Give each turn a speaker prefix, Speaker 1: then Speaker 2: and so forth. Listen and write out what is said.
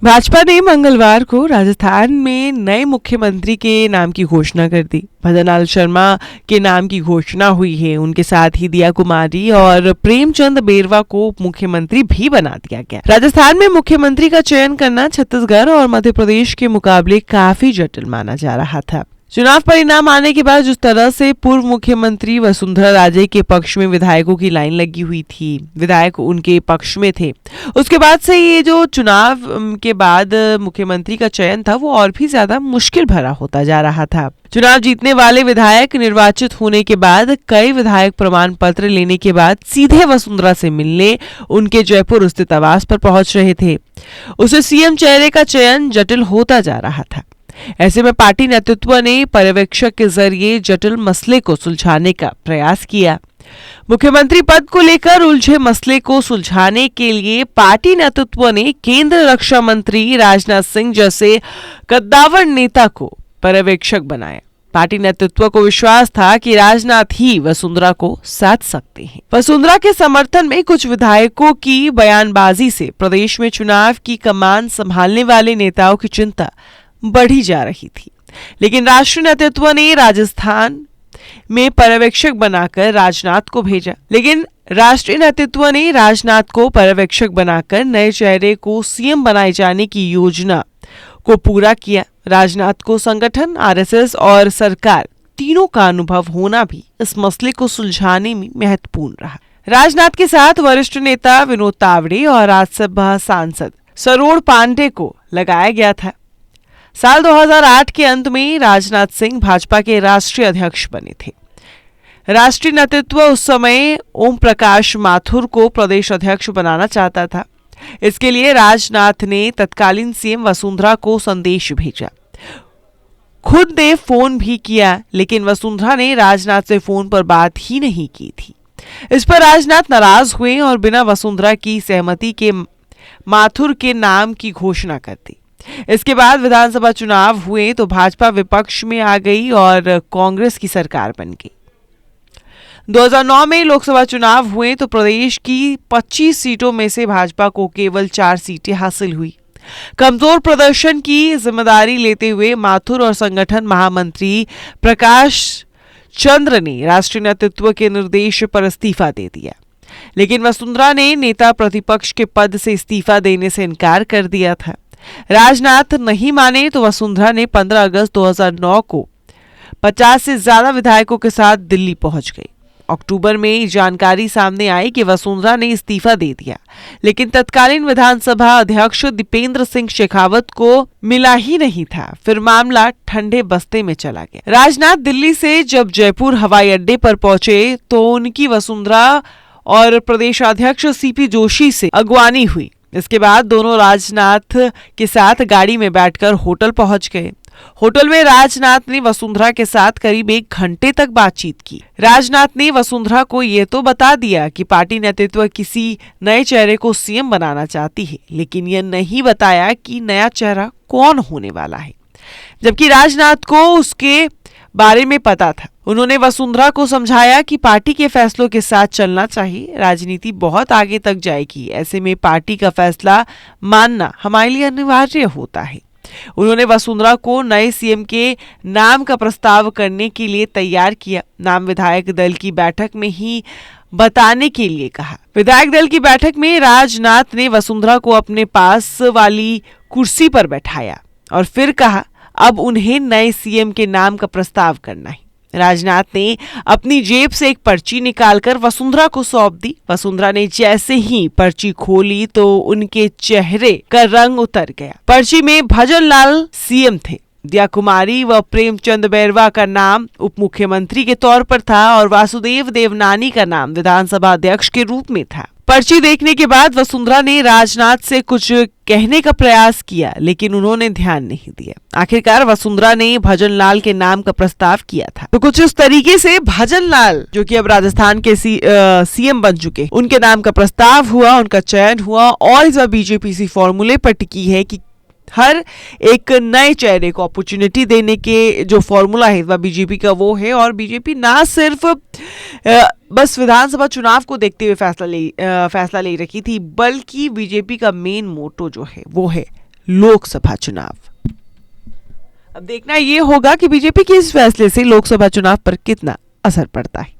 Speaker 1: भाजपा ने मंगलवार को राजस्थान में नए मुख्यमंत्री के नाम की घोषणा कर दी। भजन लाल शर्मा के नाम की घोषणा हुई है। उनके साथ ही दिया कुमारी और प्रेमचंद बेरवा को उप मुख्यमंत्री भी बना दिया गया। राजस्थान में मुख्यमंत्री का चयन करना छत्तीसगढ़ और मध्य प्रदेश के मुकाबले काफी जटिल माना जा रहा था। चुनाव परिणाम आने के बाद जिस तरह से पूर्व मुख्यमंत्री वसुंधरा राजे के पक्ष में विधायकों की लाइन लगी हुई थी, विधायक उनके पक्ष में थे, उसके बाद से ये जो चुनाव के बाद मुख्यमंत्री का चयन था वो और भी ज्यादा मुश्किल भरा होता जा रहा था। चुनाव जीतने वाले विधायक निर्वाचित होने के बाद कई विधायक प्रमाण पत्र लेने के बाद सीधे वसुंधरा से मिलने उनके जयपुर स्थित आवास पर पहुंच रहे थे। उसे सीएम चेहरे का चयन जटिल होता जा रहा था। ऐसे में पार्टी नेतृत्व ने पर्यवेक्षक के जरिए जटिल मसले को सुलझाने का प्रयास किया। मुख्यमंत्री पद को लेकर उलझे मसले को सुलझाने के लिए पार्टी नेतृत्व ने केंद्र रक्षा मंत्री राजनाथ सिंह जैसे कद्दावर नेता को पर्यवेक्षक बनाया। पार्टी नेतृत्व को विश्वास था कि राजनाथ ही वसुंधरा को साध सकते हैं। वसुंधरा के समर्थन में कुछ विधायकों की बयानबाजी से प्रदेश में चुनाव की कमान संभालने वाले नेताओं की चिंता बढ़ी जा रही थी, लेकिन राष्ट्रीय नेतृत्व ने राजस्थान में पर्यवेक्षक बनाकर राजनाथ को नए चेहरे को सीएम बनाए जाने की योजना को पूरा किया। राजनाथ को संगठन, आरएसएस और सरकार तीनों का अनुभव होना भी इस मसले को सुलझाने में महत्वपूर्ण रहा। राजनाथ के साथ वरिष्ठ नेता विनोद तावड़े और राज्यसभा सांसद सरोड़ पांडे को लगाया गया था। साल 2008 के अंत में राजनाथ सिंह भाजपा के राष्ट्रीय अध्यक्ष बने थे। राष्ट्रीय नेतृत्व उस समय ओम प्रकाश माथुर को प्रदेश अध्यक्ष बनाना चाहता था। इसके लिए राजनाथ ने तत्कालीन सीएम वसुंधरा को संदेश भेजा, खुद ने फोन भी किया, लेकिन वसुंधरा ने राजनाथ से फोन पर बात ही नहीं की थी। इस पर राजनाथ नाराज हुए और बिना वसुंधरा की सहमति के माथुर के नाम की घोषणा कर दी। इसके बाद विधानसभा चुनाव हुए तो भाजपा विपक्ष में आ गई और कांग्रेस की सरकार बन गई। 2009 में लोकसभा चुनाव हुए तो प्रदेश की 25 सीटों में से भाजपा को केवल 4 सीटें हासिल हुई। कमजोर प्रदर्शन की जिम्मेदारी लेते हुए माथुर और संगठन महामंत्री प्रकाश चंद्र ने राष्ट्रीय नेतृत्व के निर्देश पर इस्तीफा दे दिया, लेकिन वसुंधरा ने नेता प्रतिपक्ष के पद से इस्तीफा देने से इनकार कर दिया था। राजनाथ नहीं माने तो वसुंधरा ने 15 अगस्त 2009 को 50 से ज्यादा विधायकों के साथ दिल्ली पहुंच गई। अक्टूबर में जानकारी सामने आई कि वसुंधरा ने इस्तीफा दे दिया, लेकिन तत्कालीन विधानसभा अध्यक्ष दीपेंद्र सिंह शेखावत को मिला ही नहीं था। फिर मामला ठंडे बस्ते में चला गया। राजनाथ दिल्ली से जब जयपुर हवाई अड्डे पर पहुंचे तो उनकी वसुंधरा और प्रदेशाध्यक्ष सीपी जोशी से अगवानी हुई। इसके बाद दोनों राजनाथ के साथ गाड़ी में बैठकर होटल पहुंच गए। होटल में राजनाथ ने वसुंधरा के साथ करीब 1 घंटे तक बातचीत की। राजनाथ ने वसुंधरा को ये तो बता दिया कि पार्टी नेतृत्व किसी नए चेहरे को सीएम बनाना चाहती है, लेकिन यह नहीं बताया कि नया चेहरा कौन होने वाला है, जबकि राजनाथ को उसके बारे में पता था। उन्होंने वसुंधरा को समझाया कि पार्टी के फैसलों के साथ चलना चाहिए, राजनीति बहुत आगे तक जाएगी, ऐसे में पार्टी का फैसला मानना हमारे लिए अनिवार्य होता है। उन्होंने वसुंधरा को नए सीएम के नाम का प्रस्ताव करने के लिए तैयार किया। नाम विधायक दल की बैठक में ही बताने के लिए कहा। विधायक दल की बैठक में राजनाथ ने वसुंधरा को अपने पास वाली कुर्सी पर बैठाया और फिर कहा, अब उन्हें नए सीएम के नाम का प्रस्ताव करना है। राजनाथ ने अपनी जेब से एक पर्ची निकालकर वसुंधरा को सौंप दी। वसुंधरा ने जैसे ही पर्ची खोली तो उनके चेहरे का रंग उतर गया। पर्ची में भजन लाल सीएम थे, दिया कुमारी व प्रेमचंद बेरवा का नाम उप मुख्यमंत्री के तौर पर था और वासुदेव देवनानी का नाम विधानसभा अध्यक्ष के रूप में था। पर्ची देखने के बाद वसुंधरा ने राजनाथ से कुछ कहने का प्रयास किया, लेकिन उन्होंने ध्यान नहीं दिया। आखिरकार वसुंधरा ने भजन लाल के नाम का प्रस्ताव किया था। तो कुछ इस तरीके से भजन लाल, जो कि अब राजस्थान के सीएम बन चुके, उनके नाम का प्रस्ताव हुआ, उनका चयन हुआ और इस बार बीजेपी इसी फॉर्मूले पर टिकी है कि हर एक नए चेहरे को अपॉर्चुनिटी देने के जो फॉर्मूला है वह बीजेपी का वो है। और बीजेपी ना सिर्फ बस विधानसभा चुनाव को देखते हुए फैसला ले रखी थी, बल्कि बीजेपी का मेन मोटो जो है वो है लोकसभा चुनाव। अब देखना ये होगा कि बीजेपी के इस फैसले से लोकसभा चुनाव पर कितना असर पड़ता है।